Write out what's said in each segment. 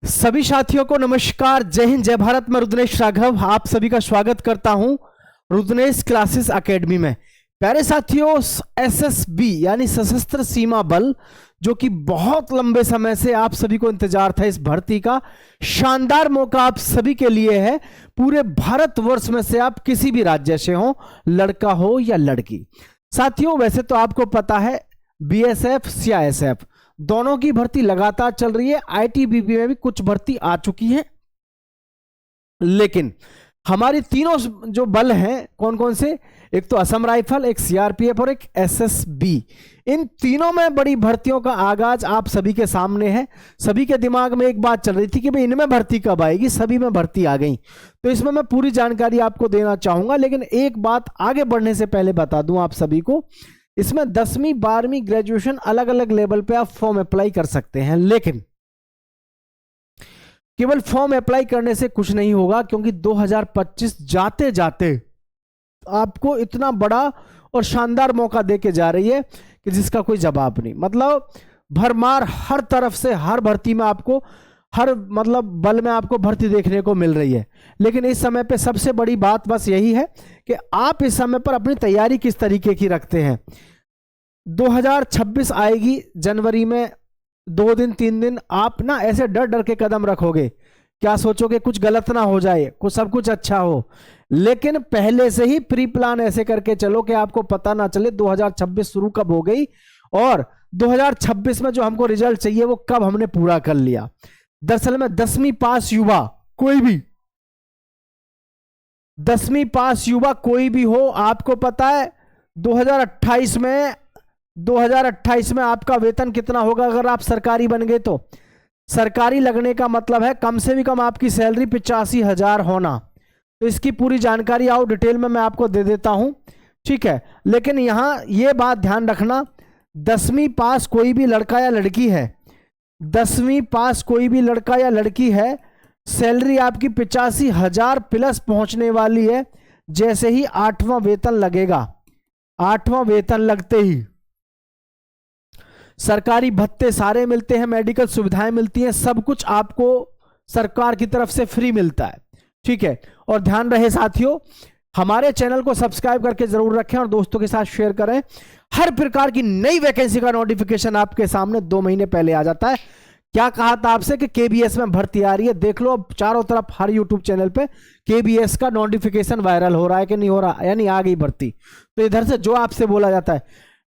सभी साथियों को नमस्कार, जय हिंद, जय भारत। मैं रुद्रेश राघव आप सभी का स्वागत करता हूं रुद्रेश क्लासेस एकेडमी में। प्यारे साथियों, एसएसबी यानी सशस्त्र सीमा बल, जो कि बहुत लंबे समय से आप सभी को इंतजार था, इस भर्ती का शानदार मौका आप सभी के लिए है। पूरे भारतवर्ष में से आप किसी भी राज्य से हो, लड़का हो या लड़की। साथियों, वैसे तो आपको पता है बीएसएफ, सीआईएसएफ दोनों की भर्ती लगातार चल रही है। आईटीबीपी में भी कुछ भर्ती आ चुकी है, लेकिन हमारी तीनों जो बल हैं, कौन कौन से, एक तो असम राइफल, एक सीआरपीएफ और एक एसएसबी, इन तीनों में बड़ी भर्तियों का आगाज आप सभी के सामने है। सभी के दिमाग में एक बात चल रही थी कि भाई इनमें भर्ती कब आएगी, सभी में भर्ती आ गई। तो इसमें मैं पूरी जानकारी आपको देना चाहूंगा, लेकिन एक बात आगे बढ़ने से पहले बता दूं आप सभी को, इसमें 10वीं 12वीं ग्रेजुएशन अलग अलग लेवल पे आप फॉर्म अप्लाई कर सकते हैं, लेकिन केवल फॉर्म अप्लाई करने से कुछ नहीं होगा, क्योंकि 2025 जाते जाते आपको इतना बड़ा और शानदार मौका देके जा रही है कि जिसका कोई जवाब नहीं। मतलब भरमार हर तरफ से, हर भर्ती में आपको, हर बल में आपको भर्ती देखने को मिल रही है। लेकिन इस समय पे सबसे बड़ी बात बस यही है कि आप इस समय पर अपनी तैयारी किस तरीके की रखते हैं। 2026 आएगी जनवरी में, 2 दिन 3 दिन आप ना ऐसे डर डर के कदम रखोगे, क्या सोचोगे कुछ गलत ना हो जाए, कुछ सब कुछ अच्छा हो। लेकिन पहले से ही प्री प्लान ऐसे करके चलो कि आपको पता ना चले 2026 शुरू कब हो गई और 2026 में जो हमको रिजल्ट चाहिए वो कब हमने पूरा कर लिया। दरअसल में 10वीं पास युवा कोई भी, 10वीं पास युवा कोई भी हो, आपको पता है 2028 में आपका वेतन कितना होगा अगर आप सरकारी बन गए तो। सरकारी लगने का मतलब है कम से भी कम आपकी सैलरी 85,000 होना। तो इसकी पूरी जानकारी आओ डिटेल में मैं आपको दे देता हूं, ठीक है। लेकिन यहां यह बात ध्यान रखना, 10वीं पास कोई भी लड़का या लड़की है, 10वीं पास कोई भी लड़का या लड़की है, सैलरी आपकी 85,000 प्लस पहुंचने वाली है जैसे ही 8वां वेतन लगेगा। 8वां वेतन लगते ही सरकारी भत्ते सारे मिलते हैं, मेडिकल सुविधाएं मिलती हैं, सब कुछ आपको सरकार की तरफ से फ्री मिलता है, ठीक है। और ध्यान रहे साथियों, हमारे चैनल को सब्सक्राइब करके जरूर रखें और दोस्तों के साथ शेयर करें। हर प्रकार की नई वैकेंसी का नोटिफिकेशन आपके सामने 2 महीने पहले आ जाता है। क्या कहा था आपसे कि केबीएस में भर्ती आ रही है, देख लो अब चारों तरफ हर यूट्यूब चैनल पे केबीएस का नोटिफिकेशन वायरल हो रहा है कि नहीं हो रहा, यानी आ गई भर्ती। तो इधर से जो आपसे बोला जाता है,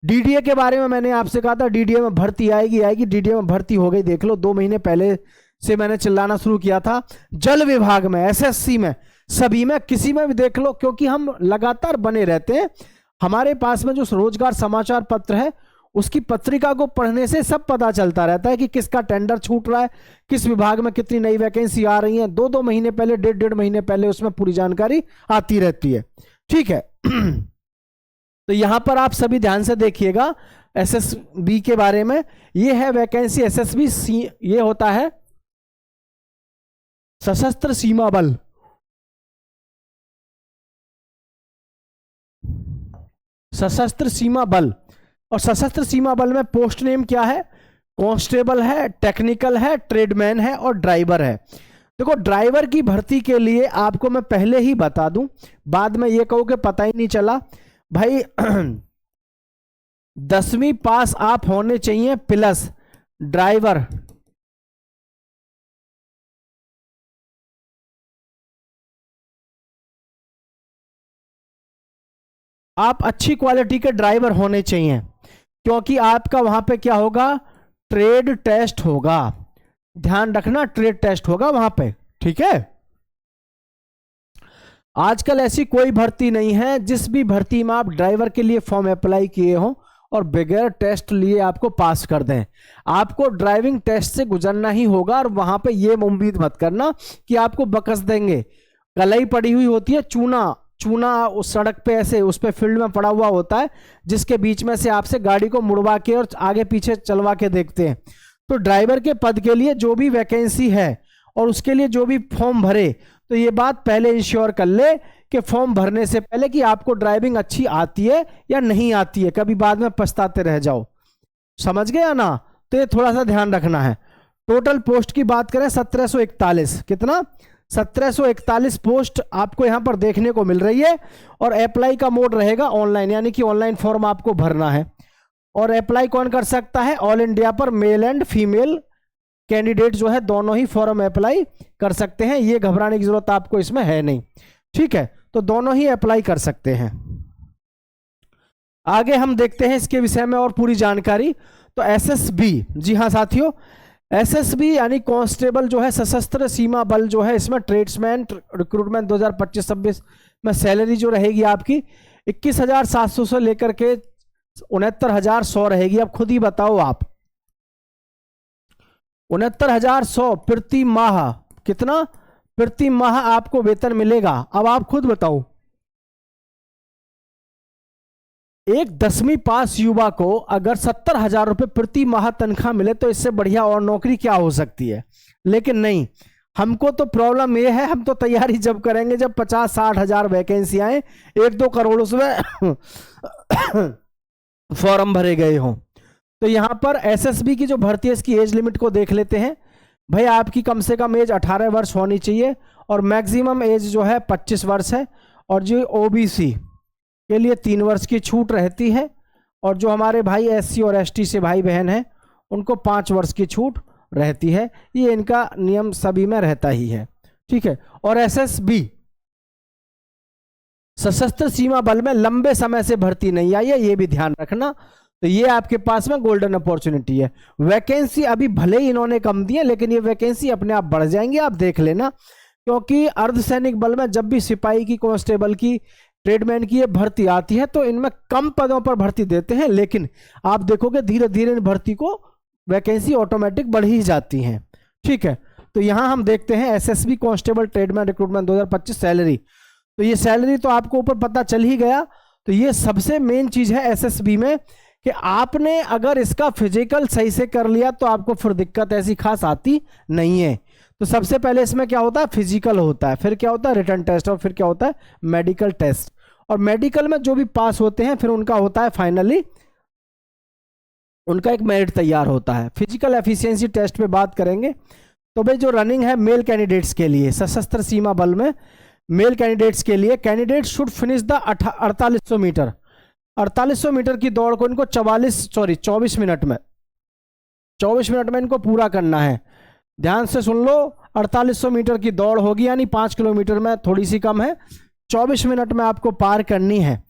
डीडीए के बारे में मैंने आपसे कहा था डीडीए में भर्ती आएगी, डीडीए में भर्ती हो गई, देख लो 2 महीने पहले से मैंने चिल्लाना शुरू किया था। जल विभाग में, एसएससी में, सभी में, किसी में भी देख लो, क्योंकि हम लगातार बने रहते हैं। हमारे पास में जो रोजगार समाचार पत्र है उसकी पत्रिका को पढ़ने से सब पता चलता रहता है कि किसका टेंडर छूट रहा है, किस विभाग में कितनी नई वैकेंसी आ रही है। 2-2 महीने पहले, 1.5 महीने पहले उसमें पूरी जानकारी आती रहती है, ठीक है। तो यहां पर आप सभी ध्यान से देखिएगा एसएसबी के बारे में। ये है वैकेंसी एसएसबी, ये होता है सशस्त्र सीमा बल। सशस्त्र सीमा बल, और सशस्त्र सीमा बल में पोस्ट नेम क्या है, कांस्टेबल है, टेक्निकल है, ट्रेडमैन है और ड्राइवर है। देखो, ड्राइवर की भर्ती के लिए आपको मैं पहले ही बता दूं, बाद में ये कहूं कि पता ही नहीं चला भाई। 10वीं पास आप होने चाहिए प्लस ड्राइवर। आप अच्छी क्वालिटी के ड्राइवर होने चाहिए, क्योंकि आपका वहां पे क्या होगा, ट्रेड टेस्ट होगा। ध्यान रखना, ट्रेड टेस्ट होगा वहां पे, ठीक है। आजकल ऐसी कोई भर्ती नहीं है, जिस भी भर्ती में आप ड्राइवर के लिए फॉर्म अप्लाई किए हो और बगैर टेस्ट लिए आपको पास कर दें। आपको ड्राइविंग टेस्ट से गुजरना ही होगा, और वहां पे ये उम्मीद मत करना कि आपको बकस देंगे। कलई पड़ी हुई होती है, चूना उस सड़क पे ऐसे उस पे फील्ड में पड़ा हुआ होता है, जिसके बीच में से आपसे गाड़ी को मुड़वा के और आगे पीछे चलवा के देखते हैं। तो ड्राइवर के पद के लिए जो भी वैकेंसी है और उसके लिए जो भी फॉर्म भरे, तो ये बात पहले इंश्योर कर ले कि फॉर्म भरने से पहले कि आपको ड्राइविंग अच्छी आती है या नहीं आती है, कभी बाद में पछताते रह जाओ। समझ गया ना? तो ये थोड़ा सा ध्यान रखना है। टोटल पोस्ट की बात करें 1741, कितना 1741 पोस्ट आपको यहां पर देखने को मिल रही है। और अप्लाई का मोड रहेगा ऑनलाइन, यानी कि ऑनलाइन फॉर्म आपको भरना है। और अप्लाई कौन कर सकता है? ऑल इंडिया पर मेल एंड फीमेल कैंडिडेट जो है दोनों ही फॉर्म अप्लाई कर सकते हैं। ये घबराने की जरूरत आपको इसमें है नहीं, ठीक है, तो दोनों ही अप्लाई कर सकते हैं। आगे हम देखते हैं इसके विषय में और पूरी जानकारी। तो एसएसबी, जी हाँ साथियों, एसएसबी यानी कांस्टेबल जो है सशस्त्र सीमा बल जो है, इसमें ट्रेड्समैन रिक्रूटमेंट 2025-26 में सैलरी जो रहेगी आपकी 21,700 से लेकर के 69,100 रहेगी। अब खुद ही बताओ आप, 69,100 प्रति माह, कितना प्रति माह आपको वेतन मिलेगा? अब आप खुद बताओ, एक 10वीं पास युवा को अगर 70,000 रुपए प्रति माह तनख्वाह मिले तो इससे बढ़िया और नौकरी क्या हो सकती है। लेकिन नहीं, हमको तो प्रॉब्लम ये है, हम तो तैयारी जब करेंगे जब 50-60 हजार वैकेंसी आए, 1-2 करोड़ उसमें फॉर्म भरे गए हों। तो यहां पर एसएसबी की जो भर्ती है इसकी एज लिमिट को देख लेते हैं। भाई आपकी कम से कम एज 18 वर्ष होनी चाहिए और मैक्सिमम एज जो है 25 वर्ष है। और जो ओबीसी के लिए 3 वर्ष की छूट रहती है। और जो हमारे भाई एससी और एसटी से भाई बहन हैं उनको 5 वर्ष की छूट रहती है। ये इनका नियम सभी में रहता ही है, ठीक है। और एसएसबी सशस्त्र सीमा बल में लंबे समय से भर्ती नहीं आई है, ये भी ध्यान रखना। तो ये आपके पास में गोल्डन अपॉर्चुनिटी है। वैकेंसी अभी भले ही इन्होंने कम दी है लेकिन ये वैकेंसी अपने आप बढ़ जाएंगी, आप देख लेना। क्योंकि अर्धसैनिक बल में जब भी सिपाही की, कांस्टेबल की, ट्रेडमैन की ये भर्ती आती है तो इनमें कम पदों पर भर्ती देते हैं, लेकिन आप देखोगे धीरे धीरे इन भर्ती को वैकेंसी ऑटोमेटिक बढ़ ही जाती हैं, ठीक है। तो यहां हम देखते हैं SSB constable tradesman recruitment 2025 salary. तो ये सैलरी तो आपको ऊपर पता चल ही गया। तो ये सबसे मेन चीज है एसएसबी में कि आपने अगर इसका फिजिकल सही से कर लिया तो आपको फिर दिक्कत ऐसी खास आती नहीं है। तो सबसे पहले इसमें क्या होता है? फिजिकल होता है, फिर क्या होता है? रिटन टेस्ट, और फिर क्या होता है? Medical test. और मेडिकल में जो भी पास होते हैं फिर उनका होता है फाइनली उनका एक मेरिट तैयार होता है। फिजिकल एफिशिएंसी टेस्ट पे बात करेंगे तो भाई जो रनिंग है मेल कैंडिडेट्स के लिए, सशस्त्र सीमा बल में मेल कैंडिडेट्स के लिए, candidate should finish the 4800 metre, 4800 metre की दौड़ को इनको 24 मिनट में, 24 मिनट में इनको पूरा करना है। ध्यान से सुन लो, 4800 मीटर की दौड़ होगी, यानी 5 किलोमीटर में थोड़ी सी कम है, 24 मिनट में आपको पार करनी है।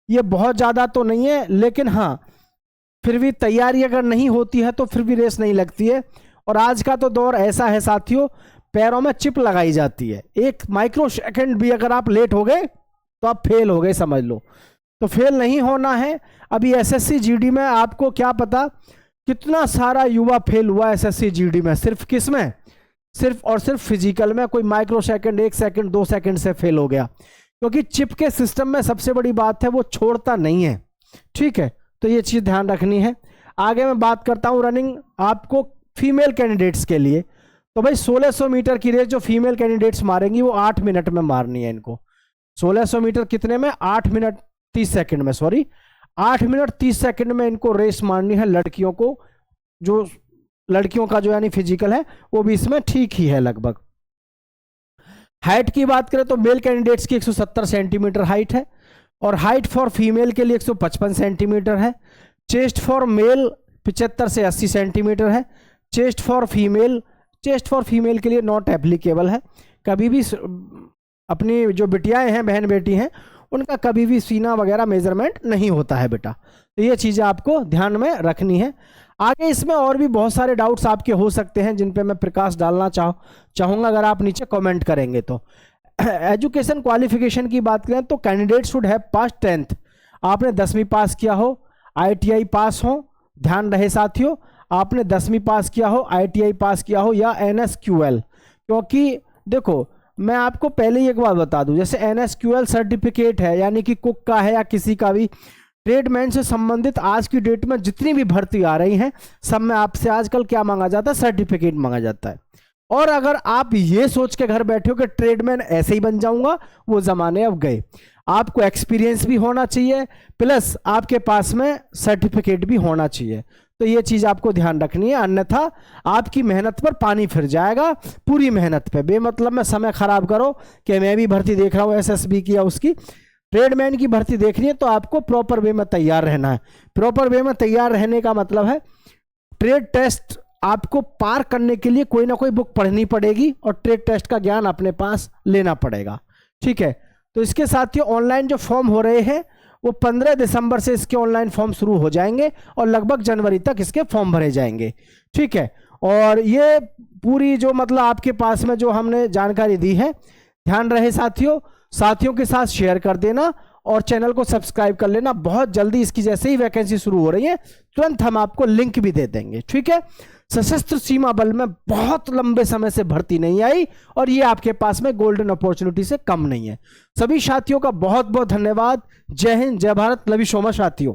ये बहुत ज़्यादा तो नहीं है, लेकिन हाँ फिर भी तैयारी अगर नहीं होती है तो फिर भी रेस नहीं लगती है। और आज का तो दौर ऐसा है साथियों, पैरों में चिप लगाई जाती है। 1 माइक्रो सेकंड भी अगर आप लेट हो गए तो आप फेल हो गए, समझ लो। तो फेल नहीं होना है। अभी एसएससी जीडी में आपको क्या पता कितना सारा युवा फेल हुआ एसएससी जीडी में, सिर्फ किस में? सिर्फ और सिर्फ फिजिकल में। कोई माइक्रो सेकंड, 1 सेकंड, 2 सेकंड से फेल हो गया, क्योंकि चिप के सिस्टम में सबसे बड़ी बात है वो छोड़ता नहीं है, ठीक है। तो ये चीज ध्यान रखनी है। आगे मैं बात करता हूं रनिंग आपको फीमेल कैंडिडेट्स के लिए। तो भाई 1600 मीटर की रेस जो फीमेल कैंडिडेट्स मारेंगी वो 8 मिनट में मारनी है इनको। 1600 मीटर कितने में? 8 मिनट 30 सेकंड में, सॉरी 8 मिनट 30 सेकंड में इनको रेस मारनी है लड़कियों को। जो लड़कियों का जो यानी फिजिकल है वो भी इसमें ठीक ही है लगभग। हाइट की बात करें तो मेल कैंडिडेट्स की 170 सेंटीमीटर हाइट है, और हाइट फॉर फीमेल के लिए 155 सेंटीमीटर है। चेस्ट फॉर मेल 75 से 80 सेंटीमीटर है। चेस्ट फॉर फीमेल के लिए नॉट एप्लीकेबल है। कभी भी अपनी जो बिटियाएं हैं, बहन बेटी हैं, उनका कभी भी सीना वगैरह मेजरमेंट नहीं होता है बेटा। तो ये चीज़ें आपको ध्यान में रखनी है। आगे इसमें और भी बहुत सारे डाउट्स आपके हो सकते हैं जिन पे मैं प्रकाश डालना चाहूँगा, अगर आप नीचे कमेंट करेंगे तो। एजुकेशन क्वालिफिकेशन की बात करें तो candidate should have pass 10th, आपने 10वीं पास किया हो, ITI पास हो, ध्यान रहे साथियों, आपने 10वीं पास किया हो, ITI पास किया हो, या NSQL। क्योंकि देखो मैं आपको पहले ही एक बात बता दूं, जैसे NSQL सर्टिफिकेट है, यानी कि कुक का है या किसी का भी ट्रेडमैन से संबंधित आज की डेट में जितनी भी भर्ती आ रही हैं सब में आपसे आजकल क्या मांगा जाता है? सर्टिफिकेट मांगा जाता है। और अगर आप ये सोच के घर बैठे हो कि ट्रेडमैन ऐसे ही बन जाऊंगा, वो जमाने अब गए। आपको एक्सपीरियंस भी होना चाहिए, प्लस आपके पास में सर्टिफिकेट भी होना चाहिए। तो ये चीज आपको ध्यान रखनी है, अन्यथा आपकी मेहनत पर पानी फिर जाएगा। पूरी मेहनत पे बेमतलब में समय खराब करो कि मैं भी भर्ती देख रहा हूँ एसएसबी की या उसकी, ट्रेडमैन की भर्ती देखनी है तो आपको प्रॉपर वे में तैयार रहना है। प्रॉपर वे में तैयार रहने का मतलब है ट्रेड टेस्ट आपको पार करने के लिए कोई ना कोई बुक पढ़नी पड़ेगी और ट्रेड टेस्ट का ज्ञान अपने पास लेना पड़ेगा। ठीक है, तो इसके साथ ही ऑनलाइन जो फॉर्म हो रहे हैं वो 15 दिसंबर से इसके ऑनलाइन फॉर्म शुरू हो जाएंगे और लगभग जनवरी तक इसके फॉर्म भरे जाएंगे। ठीक है, और ये पूरी जो मतलब आपके पास में जो हमने जानकारी दी है, ध्यान रहे साथियों के साथ शेयर कर देना और चैनल को सब्सक्राइब कर लेना। बहुत जल्दी इसकी जैसे ही वैकेंसी शुरू हो रही है तुरंत हम आपको लिंक भी दे देंगे। ठीक है, सशस्त्र सीमा बल में बहुत लंबे समय से भर्ती नहीं आई और ये आपके पास में गोल्डन अपॉर्चुनिटी से कम नहीं है। सभी साथियों का बहुत बहुत धन्यवाद। जय हिंद, जय Bharat, love you so much साथियों।